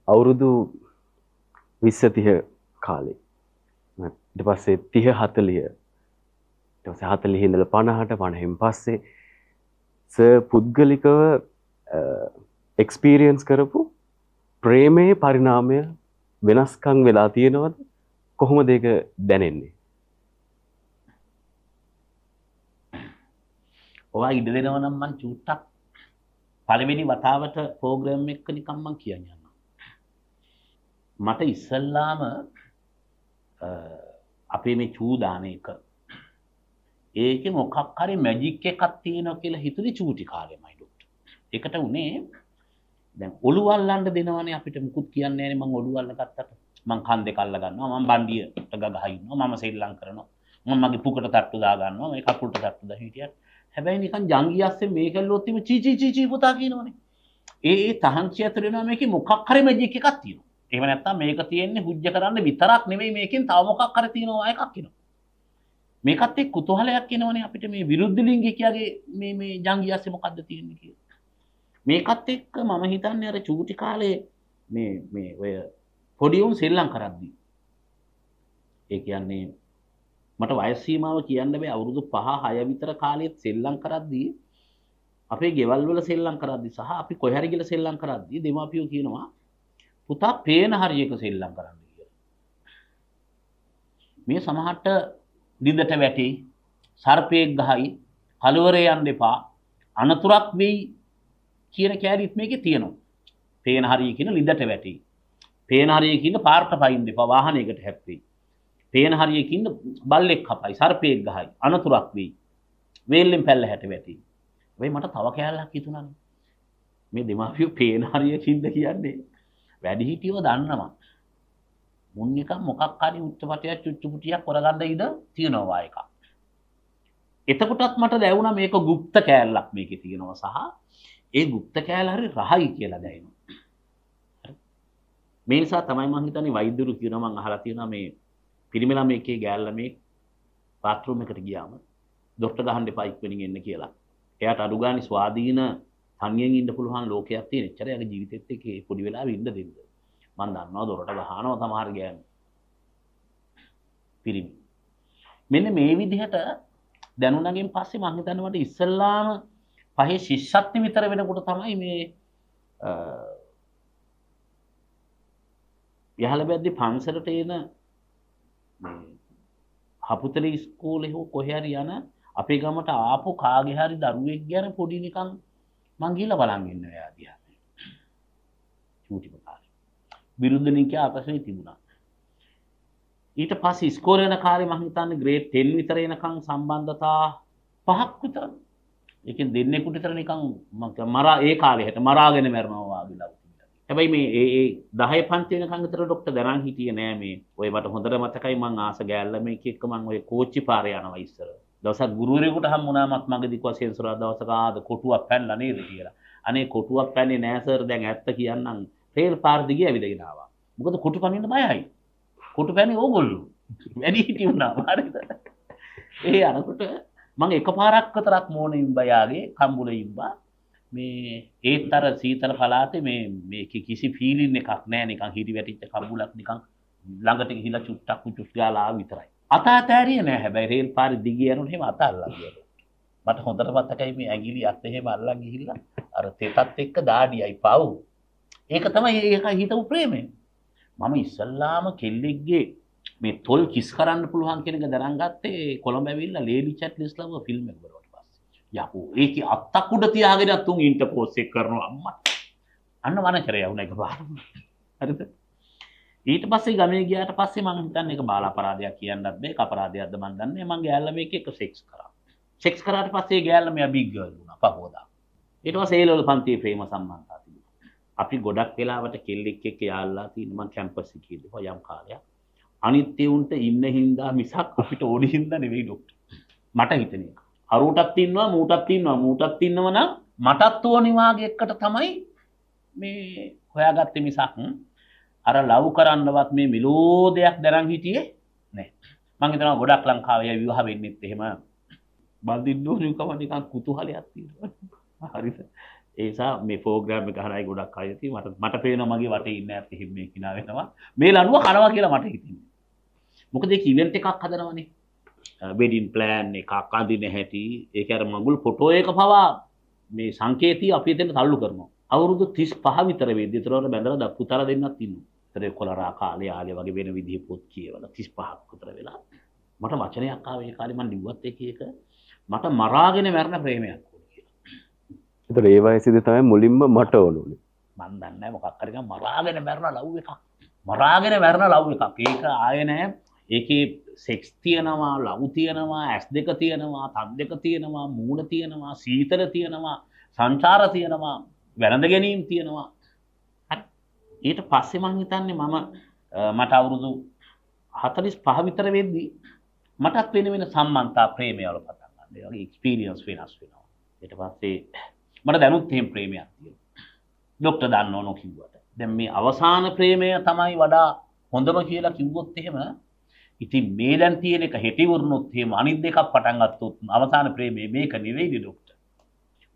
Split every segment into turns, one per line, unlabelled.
අවුරුදු 20 30 කාලේ. ඊට පස්සේ 30 40. ඊට පස්සේ 40 ඉඳලා 50ට 50න් පස්සේ සර් පුද්ගලිකව එක්ස්පීරියන්ස් කරපු ප්‍රේමයේ පරිණාමය වෙනස්කම් වෙලා තියෙනවද? කොහොමද ඒක දැනෙන්නේ?
ඔයා ඉඩ දෙනවා නම් මං චූට්ටක් පළවෙනි වතාවට ප්‍රෝග්‍රෑම් එක නිකන් මං කියන්නේ යනවා. මට ඉස්සල්ලාම අපේ මේ චූදාන එක ඒකේ මොකක් හරි මැජික් එකක් තියෙනවා කියලා හිතුනේ චූටි කාලෙමයි ඩොක්ටර්. ඒකට උනේ දැන් ඔළුව අල්ලන්න දෙනවනේ අපිට මුකුත් කියන්නේ නැහැ නේ මං ඔළුව අල්ල ගත්තට. මං කන් දෙක අල්ල ගන්නවා මං බණ්ඩියට ගගහ ඉන්නවා මම සෙල්ලම් කරනවා මම මගේ පුකට තට්ටු දා ගන්නවා මේ කකුලට තට්ටු දා හිටියට හැබැයි නිකන් ජංගියස්සේ මේකල්ලොත් ඉම චී චී චී චී පුතා කියනවනේ. ඒ තහංචි ඇතුළ වෙනවා මේකේ මොකක් හරි මැජික් එකක් තියෙනවා. එහෙම නැත්නම් මේක තියෙන්නේ හුජ්ජ කරන්න විතරක් නෙමෙයි මේකෙන් තව මොකක් හරි තියෙනවා එකක් කියනවා. මේකත් එක්ක කුතුහලයක් එනවනේ අපිට මේ විරුද්ධ ලිංගිකයාගේ මේ ජංගියස්සේ මොකද්ද තියෙන්නේ කියලා. මේකත් එක්ක මම හිතන්නේ අර චූටි කාලේ මේ ඔය පොඩි උන් සෙල්ලම් කරද්දී ඒ කියන්නේ මට වයස් සීමාව කියන්න බෑ අවුරුදු 5 6 විතර කාලෙත් සෙල්ලම් කරද්දී අපේ ගෙවල් වල සෙල්ලම් කරද්දී සහ අපි කොහේ හරි ගිහලා සෙල්ලම් කරද්දී දෙමාපියෝ කියනවා පුතා පේන හරියක සෙල්ලම් කරන්න කියලා. මේ සමහරට දිඳට වැටි සර්පෙක් ගහයි කලවරේ යන්න එපා අනතුරක් වෙයි කියන කැලිත් මේකේ තියෙනවා. පේන හරිය කියන ලිඳට වැටි. පේන හරිය කියන පාරට පයින් එපා වාහනයකට හැප්පෙයි. පේන හරියකින් බල්ලෙක් කපයි සර්පෙක් ගහයි අනතුරක් වෙයි වේල්ලෙන් පැල්ල හැට වැටි. වෙයි මට තව කෑල්ලක් හිතුණානේ. මේ දෙමාපියෝ පේන හරියකින්ද කියන්නේ වැඩිහිටියෝ දන්නවා. මුන් එක මොකක් හරි උච්චපටයක් චුච්චුපුටියක් කරගන්න ඉඩ තියනවා එකක්. එතකොටත් මට දැනුණා මේක গুপ্ত කෑල්ලක් මේකේ තියෙනවා සහ ඒ গুপ্ত කෑල්ල හරි රහයි කියලා දැනෙනවා. මේ නිසා තමයි මම හිතන්නේ වෛද්‍යරු කියනවා මම අහලා තියෙනවා මේ පිරිමි ළමයෙක්ගේ ගෑල් ළමයෙක් බාත්රූම් එකට ගියාම ડોක්ටර් ගහන්න එපා ඉක්මනින් එන්න කියලා. එයාට අඩු ගානේ ස්වාධීන තනියෙන් ඉන්න පුළුවන් ලෝකයක් තියෙන. එච්චර එයාගේ ජීවිතෙත් එක්ක පොඩි වෙලාවෙ ඉන්න දෙන්න. මම දන්නවා දොරට ගහනවා සමහර ගෑනු. පිරිමි. මෙන්න මේ විදිහට දැනුණාගෙන් පස්සේ මම හිතන්නේ මට ඉස්සල්ලාම පහේ ශිෂ්‍යත්ව විතර වෙනකොට තමයි මේ යහල බැද්දි පන්සලට එන හපුතලේ ඉස්කෝලේ හෝ කොහේ හරි යන අපේ ගමට ආපු කාගේ හරි දරුවෙක් ගැන පොඩි නිකන් මං ගිහලා බලන් ඉන්නවා එයා දිහා. චූටි කාලේ. විරුද්ධ ලිංගිකයා අපසේ තිබුණා. ඊට පස්සේ ඉස්කෝලේ යන කාලේ මං හිතන්නේ ග්‍රේඩ් 10 විතර එනකන් සම්බන්ධතා 5ක් විතර. ඒකෙන් දෙන්නෙකුට විතර නිකන් මරා ඒ කාලේ හැට මරාගෙන මරනවා වගේ. හැබැයි මේ ඒ 10 පන්ති වෙනකන් විතර ડોක්ටර් දරන් හිටියේ නෑ මේ. ඔය මට හොඳට මතකයි මං ආස ගෑල්ල මේක එක්ක මං ඔය කෝච්චි පාරේ යනවා ඉස්සර. දවසක් ගුරුවරයෙකුට හම්බුණාමත් මගදී කිව්වා සෙන්සුරාදා දවසක ආද කොටුවක් පැනලා නේද කියලා. අනේ කොටුවක් පැන්නේ නෑ සර් දැන් ඇත්ත කියන්නම්. රේල් පාර දිගේ ඇවිදගෙන ආවා. මොකද කොටු පනින්න බයයි. කොටු පැන්නේ ඕගොල්ලෝ. වැඩි හිටි වුණා. හරිද? ඒ අනකොට මං එකපාරක් විතරක් මෝනේ ඉම්බා යාගේ කම්බුලේ ඉම්බා මේ ඒතර සීතල පළාතේ මේ කිසි ෆීලින් එකක් නැහැ නිකන් හිරි වැටිච්ච කබුලක් නිකන් ළඟට ගිහිලා චුට්ටක් උචුස් ගාලා ආව විතරයි. අතාතෑරියේ නැහැ හැබැයි රේල් පාරේ දිගේ යනකොට එහෙම අතල්ලා ගියා. මට හොඳට මතකයි මේ ඇඟිලි අත් එහෙම අල්ලන් ගිහිල්ලා අර තෙතත් එක්ක දාඩියයි පව්. ඒක තමයි ඒක හිතපු ප්‍රේමය. මම ඉස්සල්ලාම කෙල්ලෙක්ගේ මේ තොල් කිස් කරන්න පුළුවන් කියන එක දරන් ගත්තේ කොළඹ ඇවිල්ලා ලේලි චැට් ලිස්ලව ෆිල්ම් එක බලුවා. යකෝ ඒකේ අත්තක් උඩ තියාගෙන තුන් ඉන්ටර්පෝස් එක කරනවා අම්මා අන්න වනචරය වුණා එකපාරම හරිද ඊට පස්සේ ගමේ ගියාට පස්සේ මම හිතන්නේ ඒක බාල අපරාධයක් කියන්නත් බෑ ඒක අපරාධයක්ද මන් දන්නේ මං ගෑල්ලා මේක එක සෙක්ස් කරාට පස්සේ ගෑල්ලා මෙයා බිග් ගර්ල් වුණා පහෝදා ඊට පස්සේ ඒලවල පන්තියේ ප්‍රේම සම්බන්ධතා තිබුණා අපි ගොඩක් වෙලාවට කෙල්ලෙක් එක්ක යාළුවා තියෙන මං කැම්පස් එකේ ඉඳලා යම් කාලයක් අනිත් උන්ට ඉන්න හින්දා මිසක් අපිට ඕනි හින්දා නෙවෙයි ડોක්ටර් මට හිතෙන්නේ අරුටක් ඉන්නවා මූටක් ඉන්නවා නම් මටත් ඕනි වාගේ එකට තමයි මේ හොයාගත්තේ මිසක් අර ලව් කරන්නවත් මේ මෙලෝදයක් දරන් හිටියේ නෑ මම හිතනවා ගොඩක් ලංකාවේ විවාහ වෙන්නෙත් එහෙම බඳින්න ඕනිකම නිකන් කුතුහලයක් තියෙනවා හරිද ඒ නිසා මේ ප්‍රෝග්‍රෑම් එක හරයි ගොඩක් අය ඉතින් මට පේනවා මගේ වටේ ඉන්න ඇත්ත හිම මේ කිනා වෙනවා මේ ලනුව කනවා කියලා මට හිතෙනවා. මොකද ඒක ඉවෙන්ට් එකක් හදනවනේ. වෙඩින් ප්ලෑන් එකක් අඳින හැටි ඒක අර මගුල් ෆොටෝ එක පවා මේ සංකේතී අපි එතන තල්ලු කරනවා. අවුරුදු 35 විතර වෙද්දි ඒතරවල බැඳලා පුතාලා දෙන්නත් ඉන්නවා. ඒතරේ කොලරා කාලේ ආලේ වගේ වෙන විදිහේ පොත් කියවලා 35ක් විතර වෙලා මට වචනයක් ආවේ ඒ කාලේ මම ලිව්වත් එක මට මරාගෙන මරන ප්‍රේමයක් ඕනේ කියලා.
ඒතර ඒ වයසේදී තමයි මුලින්ම මට ඕනුනේ.
මන් දන්නේ නැහැ මොකක් හරි ගම මරාගෙන මරන ලව් එකක්. මරාගෙන මරන ලව් එකක්. ඒක ආයේ නැහැ. ඒකේ සෙක්ස් තියෙනවා, ලව් තියෙනවා, ඇස් දෙක තියෙනවා, තත් දෙක තියෙනවා, මූණ තියෙනවා, සීතල තියෙනවා, සංචාර තියෙනවා, වැළඳ ගැනීම තියෙනවා. හරි. ඊට පස්සේ මං හිතන්නේ මට අවුරුදු 45 විතර වෙද්දි මටත් වෙන සම්මන්තා ප්‍රේමයවල පටන් ගන්න. ඒ වගේ එක්ස්පීරියන්ස් වෙනස් වෙනවා. ඊට පස්සේ මට දැනුත් එහෙම ප්‍රේමයක් තියෙනවා. ડોක්ටර් දන්නවනෝ කිව්වට. දැන් මේ අවසාන ප්‍රේමය තමයි වඩා හොඳම කියලා කිව්වොත් එහෙම ඉතින් මේ දැන් තියෙන එක හෙටිවරුනොත් එහෙම අනිත් දෙකක් පටන් ගත්තොත් අවසාන ප්‍රේමය මේක නෙවෙයිද ડોක්ටර්.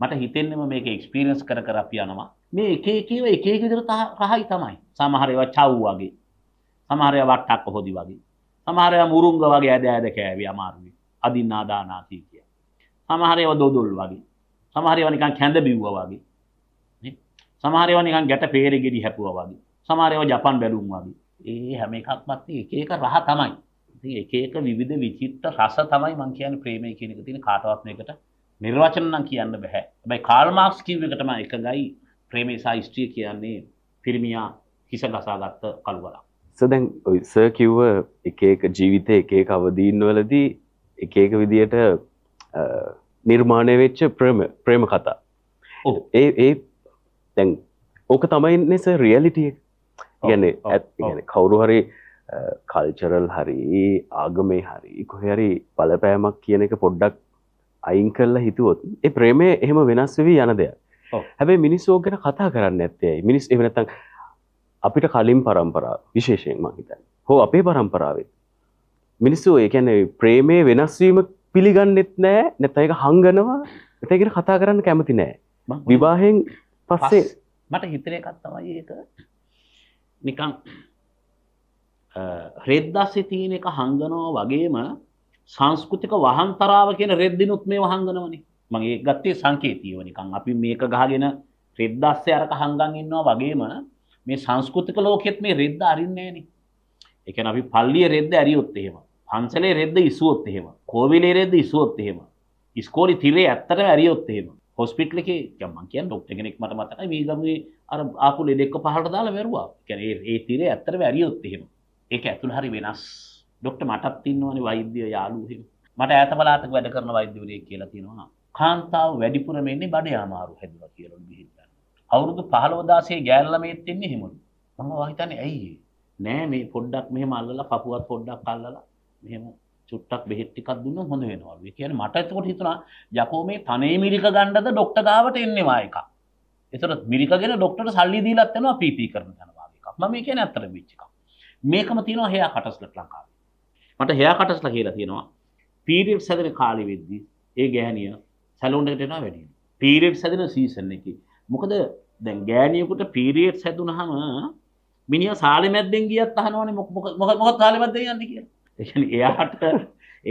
මට හිතෙන්නේම මේක එක්ස්පීරියන්ස් කර අපි යනවා. මේ එක විදිහට රහයි තමයි. සමහර ඒවා චව් වගේ. සමහර ඒවා වට්ටක් හොදි වගේ. සමහර ඒවා මුරුංග වගේ ඇද කෑවි අමාරුයි. අදින්නා දානා කිය. සමහර ඒවා දොදොල් වගේ. සමහර ඒවා නිකන් කැඳ බිව්වා වගේ. නේ? සමහර ඒවා නිකන් ගැට peere ගෙඩි හැපුවා වගේ. සමහර ඒවා ජපන් බැලුම් වගේ. ඒ හැම එකක්වත් එක රහ තමයි. ඉතින් එක විවිධ විචිත්‍ර රස තමයි මම කියන්නේ ප්‍රේමය කියන එක තියෙන කාටවත් මේකට නිර්වචන නම් කියන්න බෑ. හැබැයි කාල් මාක්ස් කිව්ව එකටම එකගයි ප්‍රේමය සහ ස්ත්‍රිය කියන්නේ පිරිමියා හිස ගසාගත්ත කළුවරක්.
දැන් ඔය සර් කිව්ව එක ජීවිතේ එක අවදීන් වලදී එක විදියට නිර්මාණය වෙච්ච ප්‍රේම කතා. ඒ දැන් ඕක තමයි සර් රියැලිටි එක. කියන්නේ කවුරු හරි කල්චරල් හරි ආගමේ හරි කොහේ හරි බලපෑමක් කියන එක පොඩ්ඩක් අයින් කරලා හිතුවොත් ඒ ප්‍රේමය එහෙම වෙනස් වෙවි යන දෙයක්. හැබැයි මිනිස්සු ඕක ගැන කතා කරන්නේ නැත්තේ ඇයි? මිනිස් එහෙම නැත්තම් අපිට කලින් පරම්පරාව විශේෂයෙන් මම හිතන්නේ. හෝ අපේ පරම්පරාවේ මිනිස්සු ඒ කියන්නේ ප්‍රේමයේ වෙනස් වීම පිළිගන්නෙත් නැහැ. නැත්නම් ඒක හංගනවා. ඒත් ඒක කතා කරන්න කැමති නැහැ. විවාහයෙන් පස්සේ
මට හිතෙන එකක් තමයි ඒක. නිකන් රෙද්දස්සේ තියෙන එක හංගනවා වගේම සංස්කෘතික වහන්තරාව කියන රෙද්දිනුත් මේව හංගනවනේ. මම ඒක ගත්තේ සංකේතීයව නිකන් අපි මේක ගහගෙන රෙද්දස්සේ අරක හංගන් ඉන්නවා වගේම මේ සංස්කෘතික ලෝකෙත් මේ රෙද්ද අරින්නේ නැහනේ. ඒ කියන්නේ අපි පල්ලියේ රෙද්ද ඇරියොත් එහෙම, පන්සලේ රෙද්ද ඉසුවොත් එහෙම, කෝවිලේ රෙද්ද ඉසුවොත් එහෙම, ඉස්කෝලේ තිරේ ඇත්තටම ඇරියොත් එහෙම, හොස්පිටල් එකේ මම කියන්නේ ડોක්ටර් කෙනෙක් මට මතකයි මේ ගමේ අර ආපු ලෙඩෙක්ව පහළට දාලා මැරුවා. ඒ කියන්නේ ඒ තිරේ ඇත්තටම ඇරියොත් එහෙම. ඒක ඇතුළ හරි වෙනස්. ડોක්ටර් මටත් ඉන්නවනේ වෛද්‍ය යාළුවෝ එහෙම. මට ඈත පළාතක වැඩ කරන වෛද්‍යවරයෙක් කියලා තියෙනවා. කාන්තාව වැඩිපුරම ඉන්නේ බඩේ අමාරු හැදුවා කියලා බෙහෙත් ගන්න. අවුරුදු 15 16 ගෑනු ළමයෙක් ඉන්නේ එහෙමලු. මම හිතන්නේ ඇයි නෑ මේ පොඩ්ඩක් මෙහෙම අල්ලලා පපුවත් පොඩ්ඩක් අල්ලලා මෙහෙම චුට්ටක් බෙහෙත් ටිකක් දුන්නොත් හොඳ වෙනවලු. ඒ කියන්නේ මට එතකොට හිතුණා යකෝ මේ තනේ මිරික ගන්නද ડોක්ටර් ගාවට එන්නේවා එකක්. ඒතර මිරිකගෙන ડોක්ටර්ට සල්ලි දීලත් යනවා පීපී කරන යනවා එකක්. මම මේ කියන්නේ ඇත්තට වෙච්ච එකක්. මේකම තියෙනවා හෙයා කටස්ලට් ලංකාවේ. මට හෙයා කටස්ලා කියලා තියෙනවා පීරියඩ්ස් හැදෙන කාලෙ වෙද්දි ඒ ගෑණිය සැලූන් එකට එනවා වැඩි. පීරියඩ්ස් හැදෙන සීසන් එකේ. මොකද දැන් ගෑණියෙකුට පීරියඩ්ස් හැදුනහම මිනිහා සාලෙ මැද්දෙන් ගියත් අහනවනේ මොකද සාලෙ මැද්දෙන් යන්නේ කියලා. ඒ කියන්නේ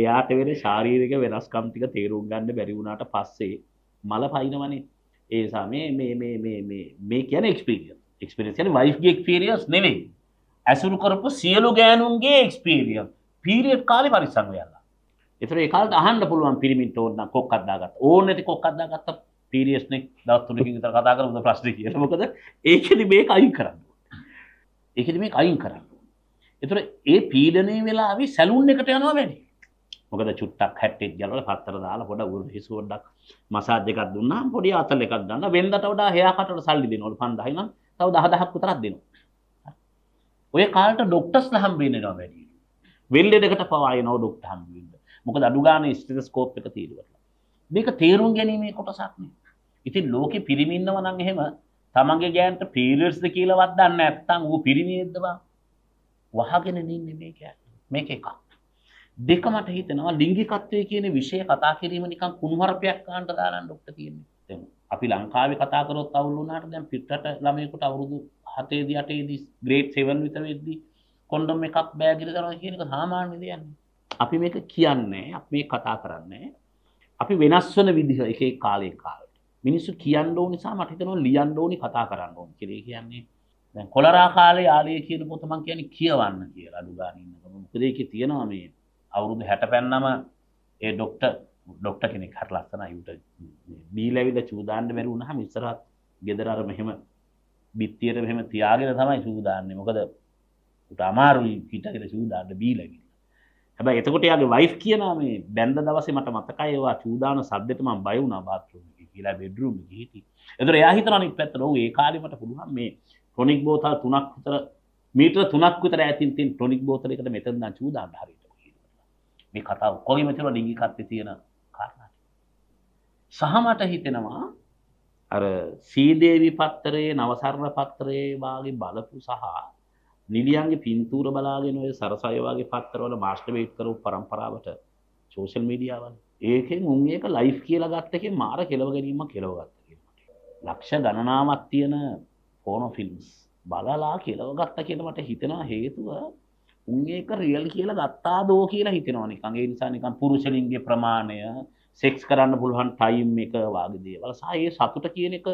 එයාට වෙන ශාරීරික වෙනස්කම් ටික තේරුම් ගන්න බැරි වුණාට පස්සේ මල පයින්නවනේ. ඒ නිසා මේ කියන්නේ එක්ස්පීරියන්ස්. එක්ස්පීරියන්ස් කියන්නේ වයිෆ්ගේ එක්ස්පීරියන්ස් නෙවෙයි. ඇසුරු කරපු සියලු ගෑනුන්ගේ එක්ස්පීරියන්ස්. පීරියඩ් කාලේ පරිස්සම් වෙලා. ඒතර ඒ කාලේට අහන්න පුළුවන් පිරිමින්ට ඕන නම් කොක්කක් දාගත්තා. ඕන නැති කොක්කක් දාගත්ත පීරියඩ්ස් නේ දවස් 3කින් විතර කතා කරමුද ප්‍රශ්නේ කියලා. මොකද ඒකෙදි මේක අයින් කරන්න. ඒකෙදි මේක අයින් කරන්න. ඒතර ඒ පීඩනයේ වෙලාවේ සැලූන් එකට යනවා වැඩි. මොකද චුට්ටක් හැට්ටෙක් ගලවලා පත්තර දාලා පොඩ උරු හිස පොඩ්ඩක් මසාජ් එකක් දුන්නාම පොඩි අතල් එකක් ගන්න. වෙනදට වඩා හෙයා කටට සල්ලි දෙනවලු 5000යි නම් තව 10000ක් විතරක් දෙනවා. ඔය කාලේට ડોක්ටර්ස්ලා හම්බ වෙනවා වැඩි. වෙල්ලෙඩකට පවා එනවා ડોක්ටර් හම්බ වෙන්න. මොකද අඩු ගානේ ස්ටෙතොස්කෝප් එක තියෙනවා. මේක තේරුම් ගැනීමේ කොටසක් නේ. ඉතින් ලෝකේ පිරිමි ඉන්නව නම් එහෙම තමන්ගේ ගෑනට පීරියඩ්ස්ද කියලාවත් දන්නේ නැත්නම් ඌ පිරිමියෙක්ද බං? වහගෙන ඉන්නේ මේක එකක්. දෙක මට හිතෙනවා ලිංගිකත්වයේ කියන විෂය කතා කිරීම නිකන් කුණුහරුපයක් ගන්නට දාලා ડોක්ටර් කියන්නේ. දැන් අපි ලංකාවේ කතා කරොත් අවුල් වුණාට දැන් පිටරට ළමයෙකුට අවුරුදු 7දී 8දී ග්‍රේඩ් 7 විතර වෙද්දී කොන්ඩොම් එකක් බෑග් එකට දානවා කියන එක සාමාන්‍ය දෙයක් නේ. අපි මේක කියන්නේ අපි මේ කතා කරන්නේ අපි වෙනස් වෙන විදිහ එක එක කාලේ කාලට. මිනිස්සු කියන්න ඕන නිසා මට හිතෙනවා ලියන්න ඕනි කතා කරන්න ඕනි කියලා. ඒ කියන්නේ දැන් කොලරා කාලේ ආලේ කියන පොත මම කියන්නේ කියවන්න කියලා අඩු ගන්න ඉන්නකම. මොකද ඒකේ තියෙනවා මේ අවුරුදු 60 පෙන්නම ඒ ඩොක්ටර් කෙනෙක් හරි ලස්සනයි උට බීලවිල චූදාන්න බැරි වුණාම ඉස්සරහත් ගෙදර අර මෙහෙම බිත්තියට මෙහෙම තියාගෙන තමයි චූදාන්නේ. මොකද උට අමාරුයි පිටකට චූදාන්න බීලවිල. හැබැයි එතකොට යාගේ වයිෆ් කියනවා මේ බැන්ද දවසේ මට මතකයි ඒවා චූදාන සද්දෙට මම බය වුණා බාත්රූම් එකේ කියලා බෙඩ්රූම් එකේ හිටියේ. ඒතර එයා හිතනවා අනිත් පැත්තට ඔව් ඒ කාලේ මට පුළුවන් මේ ටොනික් බෝතල් 3ක් විතර මීටර 3ක් විතර ඈතින් තියෙන ටොනික් බෝතලයකට මෙතන දාන් චූදාන්න හරියට. මේ කතාව කොහොමද තියෙනවා ලිංගිකත්වයේ තියෙන කාරණා. සහ මට හිතෙනවා අර සීදේවි පත්තරේ නවසරණ පත්තරේ වාගේ බලපු සහ නිලියන්ගේ පින්තූර බලාගෙන ඔය සරසය වගේ පත්තරවල මාස්ටර්බේට් කරපු પરම්පරාවට සෝෂල් මීඩියා වල ඒකෙන් උන් ඒක ලයිව් කියලා ගත්ත එකේ මාර කෙලව ගැනීමක් කෙලව ගත්තා කියලා. ලක්ෂ ගණනාවක් තියෙන ෆෝනෝ ෆිල්ම්ස් බලලා කෙලව ගත්තා කියලා මට හිතෙනවා හේතුව උන් ඒක රියල් කියලා ගත්තාදෝ කියලා හිතෙනවා නිකන්. ඒ නිසා නිකන් පුරුෂලින්ගේ ප්‍රමාණය සෙක්ස් කරන්න පුළුවන් ටයිම් එක වගේ දේවල් සහ ඒ සතුට කියන එක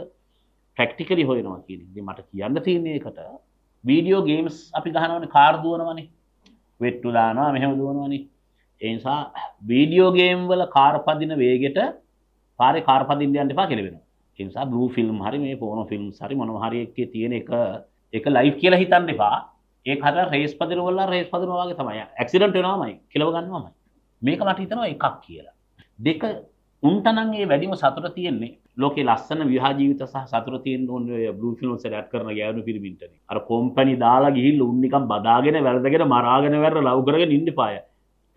ප්‍රැක්ටිකලි හොයනවා කියන එක. මට කියන්න තියෙන එකට වීඩියෝ ගේම්ස් අපි ගහනවනේ කාර් දුවනවනේ වෙට්ටු දානවා මෙහෙම දුවනවනේ. ඒ නිසා වීඩියෝ ගේම් වල කාර් පදින වේගෙට පාරේ කාර් පදින්න යන්න එපා කියලා වෙනවා. ඒ නිසා බ්ලූ ෆිල්ම් හරි මේ පෝනෝ ෆිල්ම්ස් හරි මොනවා හරි එකේ තියෙන එක ලයිව් කියලා හිතන්න එපා. ඒක හරිය රේස් පදින වල රේස් පදිනවා වගේ තමයි. ඇක්සිඩන්ට් වෙනවාමයි, කෙලව ගන්නවාමයි. මේක මට හිතෙනවා එකක් කියලා. දෙක උන්ට නම් ඒ වැඩිම සතුට තියෙන්නේ ලෝකේ ලස්සන විවාහ ජීවිත සහ සතුට තියෙන ඕනේ බ්ලූ ෆිල්ම්ස් වල ඇඩ් කරන ගෑනු පිරිමින්ටනේ. අර කොම්පැනි දාලා ගිහිල්ලා උන් නිකන් බදාගෙන වැරදගෙන මරාගෙන වැරලා ලව් කරගෙන ඉන්න පාය.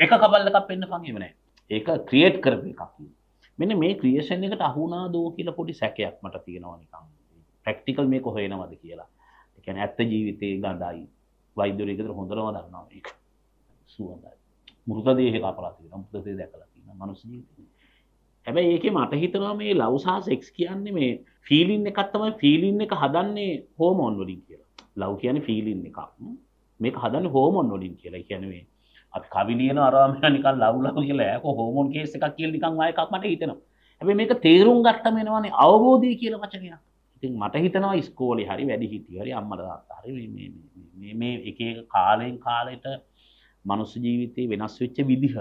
එක කබල් එකක් වෙන්න පන් එහෙම නැහැ. ඒක ක්‍රියේට් කරපු එකක්. මෙන්න මේ ක්‍රියේෂන් එකට අහු වුණාදෝ කියලා පොඩි සැකයක් මට තියෙනවා නිකන්. ප්‍රැක්ටිකල් මේක හොයනවද කියලා. ඒ කියන්නේ ඇත්ත ජීවිතේ ගඳයි. වෛද්‍යවරයෙකුට හොඳටම දන්නවා මේක. සුවඳයි. මෘතදේහ කපලා තියෙනවා. මෘතදේහ දැකලා තියෙනවා. මනුස්ස ජීවිතේ. හැබැයි ඒකේ මට හිතෙනවා මේ ලව් සහ සෙක්ස් කියන්නේ මේ ෆීලින් එකක් තමයි ෆීලින් එක හදන්නේ හෝමෝන් වලින් කියලා. ලව් කියන්නේ ෆීලින් එකක්. මේක හදන්නේ හෝමෝන් වලින් කියලා. ඒ කියන්නේ මේ අපි කවි ලියන අරම නිකන් ලව් කියලා ඒක හෝමෝන් කේස් එකක් කියලා නිකන් ආයෙ එකක් මට හිතෙනවා. හැබැයි මේක තේරුම් ගත්තම එනවනේ අවබෝධය කියලා වචනයක්. ඉතින් මට හිතෙනවා ඉස්කෝලේ හරි වැඩි හිටිය හරි අම්මලා තාත්තා හරි මේ එක එක කාලෙන් කාලෙට මනුස්ස ජීවිතේ වෙනස් වෙච්ච විදිහ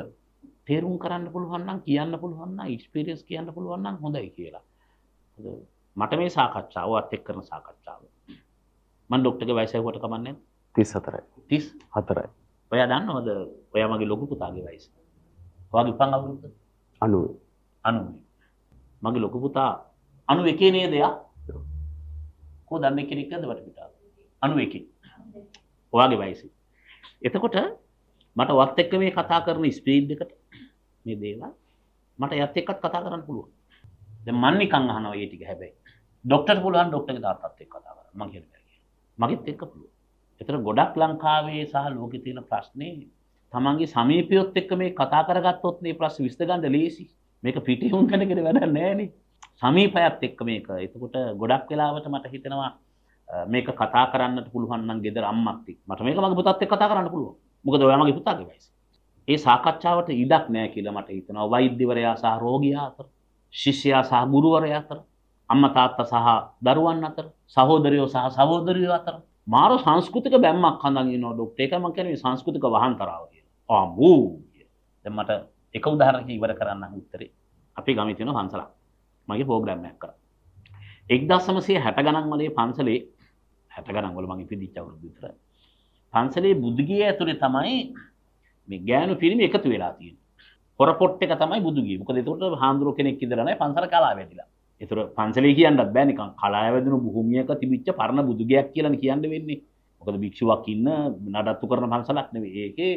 තේරුම් කරන්න පුළුවන් නම් කියන්න පුළුවන් නම් එක්ස්පීරියන්ස් කියන්න පුළුවන් නම් හොඳයි කියලා. මට මේ සාකච්ඡාව අත් එක්ක කරන සාකච්ඡාව. මම ડોක්ටර්ගේ වයස කොට කමන්නේ
34යි. 34යි.
ඔයා දන්නවද ඔයා මගේ ලොකු පුතාගේ වයස? ඔයාගේ උපන් අවුරුද්ද?
90.
90. මගේ ලොකු පුතා 91 නේද යා? කො දන්නේ කෙනෙක්ද වටපිටාව? 91. ඔයාගේ වයස. එතකොට මට වත් එක්ක මේ කතා කරන ස්පීඩ් එකට මේ දේවල් මට යත් එක්කත් කතා කරන්න පුළුවන්. දැන් මම නිකන් අහනවා ඒ ටික හැබැයි. ડોක්ටර්ට පුළුවන් ડોක්ටර්ගේ තාත්තත් එක්ක කතා කරන්න. මම කියන්නේ බෑ. මගෙත් එක්ක පුළුවන්. ඒතර ගොඩක් ලංකාවේ සහ ලෝකේ තියෙන ප්‍රශ්නේ තමන්ගේ සමීපියොත් එක්ක මේ කතා කරගත්තොත් මේ ප්‍රශ්න විසඳගන්න ලේසි. මේක පිටේ උන් කෙනෙකුට වැඩක් නැහැ නේ. සමීපයත් එක්ක මේක. එතකොට ගොඩක් වෙලාවට මට හිතෙනවා මේක කතා කරන්නට පුළුවන් නම් ගෙදර අම්මත් එක්ක. මට මේක මගේ පුතත් එක්ක කතා කරන්න පුළුවන්. මොකද ඔයා මගේ පුතාගේ වයස. ඒ සාකච්ඡාවට ඉඩක් නැහැ කියලා මට හිතෙනවා. වෛද්‍යවරයා සහ රෝගියා අතර, ශිෂ්‍යයා සහ ගුරුවරයා අතර, අම්මා තාත්තා සහ දරුවන් අතර, සහෝදරයෝ සහ සහෝදරියෝ අතර මාර සංස්කෘතික බැම්මක් හඳන් ඉන්නවා ડોක්ටර්. ඒකයි මම කියන්නේ සංස්කෘතික වහන්තරාව කියලා. දැන් මට එක උදාහරණයක් ඉවර කරන්න උත්තරේ. අපේ ගමේ තියෙන පන්සලක්. මගේ ප්‍රෝග්‍රෑම් එකක් කරා. 1960 ගණන් වලේ පන්සලේ 60 ගණන් වල මම ඉපදිච්ච අවුරුදු විතර. පන්සලේ බුදුගිය ඇතුලේ තමයි මේ ගෑනු පිරිමි එකතු වෙලා තියෙන්නේ. හොර පොට් එක තමයි බුදුගිය. මොකද ඒකට හාමුදුරුවෝ කෙනෙක් ඉඳලා නැහැ පන්සල කලාව වැදිලා. ඒතර පන්සලේ කියන්නත් බෑ නිකන් කලාව වැදුණු භූමියක තිබිච්ච පරණ බුදුගියක් කියලා කියන්න වෙන්නේ. මොකද භික්ෂුවක් ඉන්න නඩත්තු කරන පන්සලක් නෙවෙයි. ඒකේ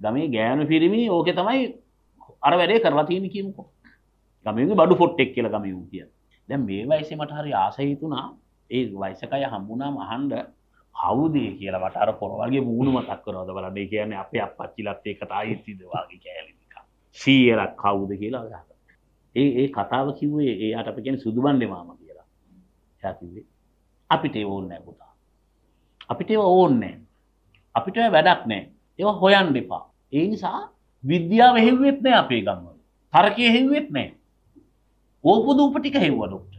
ගමේ ගෑනු පිරිමි ඕකේ තමයි අර වැඩේ කරලා තියෙන්නේ කියමුකෝ. ගමේ බඩු පොට් එක කියලා ගමේ උන් කියන්නේ. දැන් මේ වයසේ මට හරි ආසයි හිතුණා ඒ වයසකය හම්බුණාම අහන්න කවුද කියලා මට අර පොරවල්ගේ මූණු මතක් කරනවද බලන්න. ඒ කියන්නේ අපේ අප්පච්චිලත් ඒකට ආයෙත් ඉඳ වාගේ කෑලි නිකන්. සීයරක් කවුද කියලා අහලා. ඒ කතාව කිව්වේ එයාට අපි කියන්නේ සුදුබණ්ඩේ මාමා කියලා. එයා කිව්වේ අපිට ඒව ඕනේ නැහැ පුතා. අපිට ඒව ඕනේ නැහැ. අපිට ඒව වැඩක් නැහැ. ඒව හොයන්න එපා. ඒ නිසා විද්‍යාව හෙව්වෙත් නැහැ අපේ ගම්වල. තර්කයේ හෙව්වෙත් නැහැ. ඕපදූප ටික හෙව්වා ડોක්ටර්.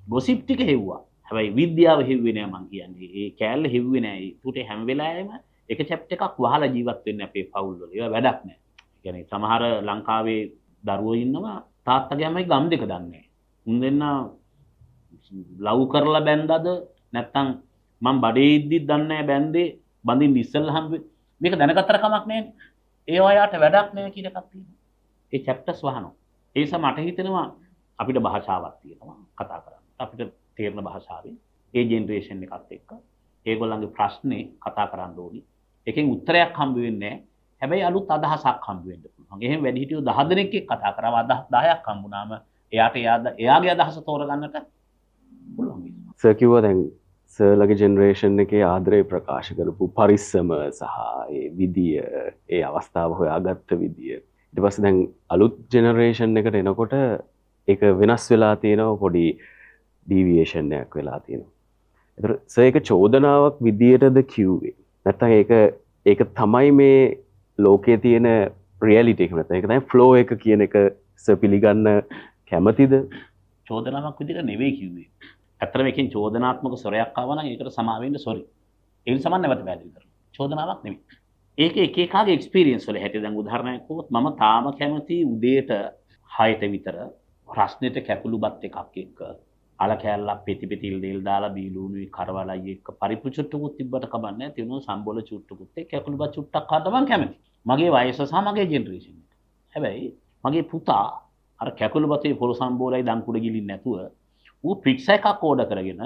ගොසිප් ටික හෙව්වා. හැබැයි විද්‍යාව හෙව්වේ නැහැ මං කියන්නේ. ඒ කෑල්ල හෙව්වේ නැහැ. ඒකට හැම වෙලාවෙම එක චැප්ටර් එකක් වහලා ජීවත් වෙන්න අපේ පවුල් වල. ඒවා වැඩක් නැහැ. ඒ කියන්නේ සමහර ලංකාවේ දරුවෝ ඉන්නවා තාත්තගේ අම්මයි ගම් දෙක දන්නේ නැහැ. උන් දෙන්න ලව් කරලා බැන්දද නැත්නම් මං බඩේ ඉද්දි දන්නේ නැහැ බැන්දේ බඳින්න ඉස්සෙල්ලා හම්බ මේක දැනගත්තර කමක් නැහැ. ඒ වයාට වැඩක් නැහැ කියන එකක් තියෙනවා. ඒ චැප්ටර්ස් වහනවා. ඒ නිසා මට හිතෙනවා අපිට භාෂාවක් තියෙනවා කතා කරන්න. අපිට තේරෙන භාෂාවෙන් ඒ ජෙනරේෂන් එකත් එක්ක ඒගොල්ලන්ගේ ප්‍රශ්නේ කතා කරන්න ඕනි. එකෙන් උත්තරයක් හම්බ වෙන්නේ නැහැ. හැබැයි අලුත් අදහසක් හම්බ වෙන්න පුළුවන්. එහෙම වැඩි හිටියෝ 10 දෙනෙක් එක්ක කතා කරාම අදහස් 10ක් හම්බුනාම එයාගේ අදහස තෝරගන්නට පුළුවන්.
සර් කිව්වා දැන් සර්ලගේ ජෙනරේෂන් එකේ ආදරේ ප්‍රකාශ කරපු පරිස්සම සහ ඒ විදිය ඒ අවස්ථාව හොයාගත්ත විදිය ඊට පස්සේ දැන් අලුත් ජෙනරේෂන් එකට එනකොට ඒක වෙනස් වෙලා තියෙනවා පොඩි ඩීවියේෂන් එකක් වෙලා තියෙනවා. ඒතර සර් ඒක චෝදනාවක් විදියටද කිව්වේ? නැත්නම් ඒක තමයි මේ ලෝකයේ තියෙන රියැලිටි එක නැත්නම් ඒක තමයි ෆ්ලෝ එක කියන එක සර් පිළිගන්න කැමතිද?
චෝදනාවක් විදියට නෙවෙයි කිව්වේ. ඇත්තටම එකෙන් චෝදනාත්මක ස්වරයක් ආවා නම් ඒකට සමා වෙන්න සෝරි. ඒ නිසා මම නැවත පැහැදිලි කරනවා. චෝදනාවක් නෙවෙයි. ඒක එක එකාගේ එක්ස්පීරියන්ස් වල හැටි දැන් උදාහරණයක් කිව්වොත් මම තාම කැමති උදේට 6ට විතර රස්නෙට කැකුළුබත් එකක් එක්ක අල කෑල්ලක් පෙති පෙති ඉල් දාලා බීලුණුයි කරවලයි එක්ක පරිප්පු චුට්ටකුත් තිබ්බට කමක් නැහැ. තියුණු සම්බෝල චුට්ටකුත් එක්ක කැකුළුබත් චුට්ටක් කාට මම කැමති. මගේ වයස සහ මගේ ජෙනරේෂන් එක. හැබැයි මගේ පුතා අර කැකුළුබතේ පොල් සම්බෝලයි දම්කුඩ ගිලින් නැතුව ඌ පිට්සා එකක් ඕඩර් කරගෙන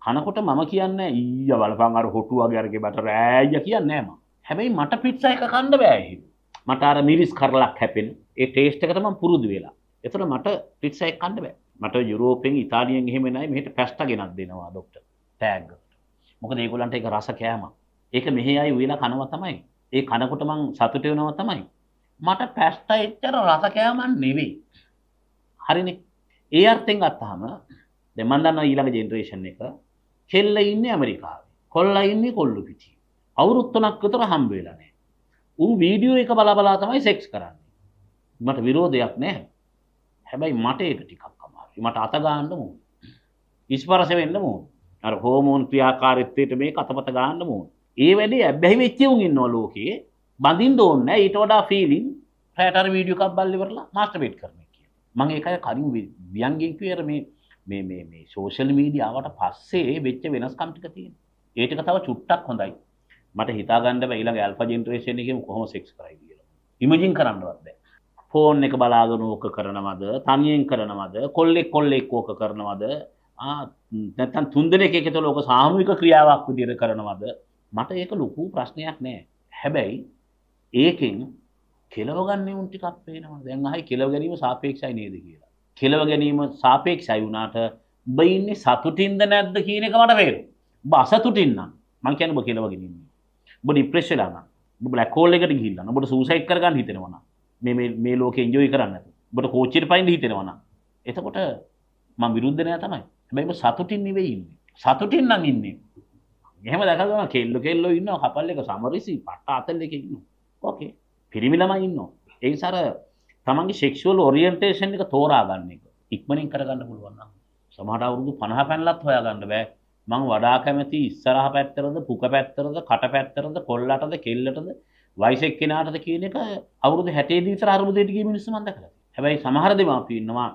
කනකොට මම කියන්නේ ඊය බලපන් අර හොටු වගේ අරගේ බට රෑය කියන්නේ නෑ මම. හැබැයි මට පිට්සා එක කන්න බෑ එහෙම. මට අර මිරිස් කරලක් හැපෙන ඒ ටේස්ට් එකට මම පුරුදු වෙලා. ඒතර මට පිට්සා එක කන්න බෑ. මට යුරෝපෙන් ඉතාලියෙන් එහෙම නෑ මෙහෙට පැස්ටා ගෙනත් දෙනවා ડોක්ටර්. ටැග්. මොකද ඒගොල්ලන්ට ඒක රස කෑමක්. ඒක මෙහෙ ආයි උයලා කනවා තමයි. ඒ කනකොට මං සතුට වෙනවා තමයි. මට පැස්ටා එච්චර රස කෑමක් නෙවෙයි. හරිනේ. ඒ අර්ථයෙන් ගත්තාම දැන් මම දන්නවා ඊළඟ ජෙනරේෂන් එක කෙල්ල ඉන්නේ ඇමරිකාවේ. කොල්ලා ඉන්නේ කොල්ලු පිටියේ. අවුරුදු 3ක් විතර හම්බ වෙලා නැහැ. ඌ වීඩියෝ එක බලා බලා තමයි සෙක්ස් කරන්නේ. මට විරෝධයක් නැහැ. හැබැයි මට ඒක ටිකක් අමාරුයි. මට අත ගන්න ඕන. ඉස්පරස වෙන්න ඕන. අර හෝමෝන් ක්‍රියාකාරීත්වයට මේක අතපත ගන්න ඕන. ඒ වැඩේ ඇබ්බැහි වෙච්ච උන් ඉන්නවා ලෝකේ. බඳින්න ඕනේ නැහැ. ඊට වඩා ෆීලිං රැටර වීඩියෝ එකක් බලලා ඉවරලා මාස්ටර්බේට් කරනවා කියන. මම ඒකයි කලින් ව්‍යංගයෙන් කිව්වේ මේ සෝෂල් මීඩියා ආවට පස්සේ වෙච්ච වෙනස්කම් ටික තියෙනවා. ඒ ටික තව චුට්ටක් හොඳයි. මට හිතා ගන්න බෑ ඊළඟ ඇල්ෆා ජෙනරේෂන් එකේම කොහොම සෙක්ස් කරයි කියලා. ඉමේජින් කරන්නවත් බෑ. ෆෝන් එක බලාගෙන ඕක කරනවද? තනියෙන් කරනවද? කොල්ලෙක් ඕක කරනවද? නැත්නම් තුන්දෙනෙක් එකතල ඕක සාමූහික ක්‍රියාවක් විදිහට කරනවද? මට ඒක ලොකු ප්‍රශ්නයක් නෑ. හැබැයි ඒකෙන් කෙලව ගන්න උන් ටිකක් පේනවා. දැන් ආයි කෙලව ගැනීම සාපේක්ෂයි නේද කියලා. කෙලව ගැනීම සාපේක්ෂයි වුණාට ඔබ ඉන්නේ සතුටින්ද නැද්ද කියන එක මට පේනවා. ඔබ අසතුටින් නම් මං කියන්නේ ඔබ කෙලවගෙන ඉන්නේ. ඔබ ડિප්‍රෙස් වෙලා නම් ඔබ බ්ලැක් හෝල් එකට ගිහිල්ලා නම් ඔබට සූසයිඩ් කරගන්න හිතෙනවා නම් මේ ලෝකේ එන්ජොයි කරන්න නැතුව ඔබට කෝච්චියට පයින්න හිතෙනවා නම් එතකොට මම විරුද්ධ නෑ තමයි. හැබැයි ඔබ සතුටින් නෙවෙයි ඉන්නේ. සතුටින් නම් ඉන්නේ. එහෙම දැකලා කෙල්ලෝ ඉන්නවා කපල් එක සමරිසි පට්ට අතල් එකේ ඉන්නවා. ඕකේ. පිරිමි ළමයි ඉන්නවා. ඒ නිසා අර තමන්ගේ සෙක්ෂුවල් ඔරියන්ටේෂන් එක තෝරා ගන්න එක ඉක්මනින් කරගන්න පුළුවන් නම් සමහරට අවුරුදු 50 පැනලත් හොයාගන්න බෑ. මම වඩා කැමති ඉස්සරහ පැත්තරද පුක පැත්තරද කට පැත්තරද කොල්ලටද කෙල්ලටද වයස එක්කෙනාටද කියන එක අවුරුදු 60 දී විතර අරුමුදේට ගිය මිනිස්සු මම දැකලා. හැබැයි සමහර දෙමාපියෝ ඉන්නවා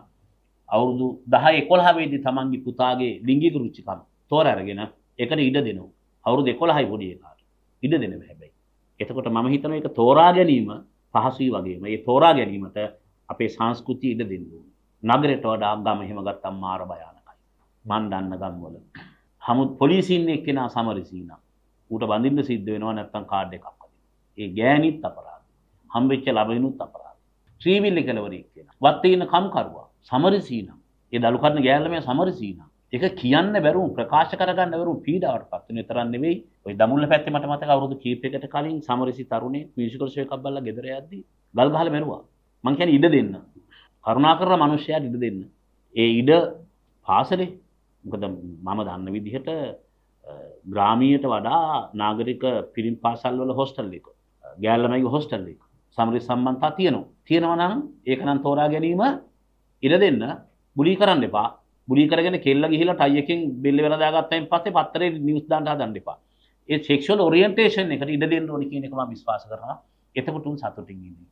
අවුරුදු 10 11 වෙද්දී තමන්ගේ පුතාගේ ලිංගික රුචිකම් තෝර අරගෙන ඒකට ඉඩ දෙනවා. අවුරුදු 11යි පොඩි එකාට. ඉඩ දෙනවා හැබැයි. එතකොට මම හිතනවා ඒක තෝරා ගැනීම පහසුයි වගේම. ඒ තෝරා ගැනීමට අපේ සංස්කෘතිය ඉඩ දෙන්න ඕනේ. නගරයට වඩා ගම එහෙම ගත්තම් මාර භයානකයි. මන් දන්න ගම්වල. පොලිසියෙන් එක්කෙනා සමරසීනා. ඌට බඳින්න සිද්ධ වෙනවා නැත්තම් කාඩ් එකක් අදින්න. ඒ ගෑනිත් අපරාධ. හම්බෙච්ච ළමයිනුත් අපරාධ. ත්‍රිවිල් එකලවරේ එක්කෙනා. වත්තේන කම්කරුවා සමරසීනා. ඒ දලු කරන ගෑල්ලම සමරසීනා. ඒක කියන්න බැරුම් ප්‍රකාශ කරගන්න බැරුම් පීඩාවට පත් වෙන තරම් නෙවෙයි. ওই දමුල්ල පැත්තේ මට මතක අවුරුදු කීපයකට කලින් සමරසි තරුණේ මියුසිකල් ෂෝ එකක් බලලා ගෙදර යද්දි ගල් ගහලා මැරුවා. මං කියන්නේ ඉඩ දෙන්න. කරුණාකරලා මිනිස්සයාට ඉඩ දෙන්න. ඒ ඉඩ පාසලේ මොකද මම දන්න විදිහට ග්‍රාමීයට වඩා නාගරික පිරිම් පාසල් වල හොස්ටල් එක ගෑල් ළමයිගේ හොස්ටල් එක සමෘද්ධි සම්බන්ධතා තියෙනවා නම් ඒක නම් තෝරා ගැනීම ඉර දෙන්න බුලී කරන්න එපා. බුලී කරගෙන කෙල්ල ගිහිලා ටයි එකෙන් බෙල්ල වෙලා දාගත්තායින් පස්සේ පත්තරේ නිවුස් දාන්න හදන්න එපා. ඒ සෙක්ෂුවල් ඔරියන්ටේෂන් එකට ඉඩ දෙන්න ඕනේ කියන එක මම විශ්වාස කරනවා. එතකොට උන් සතුටින් ඉන්නේ.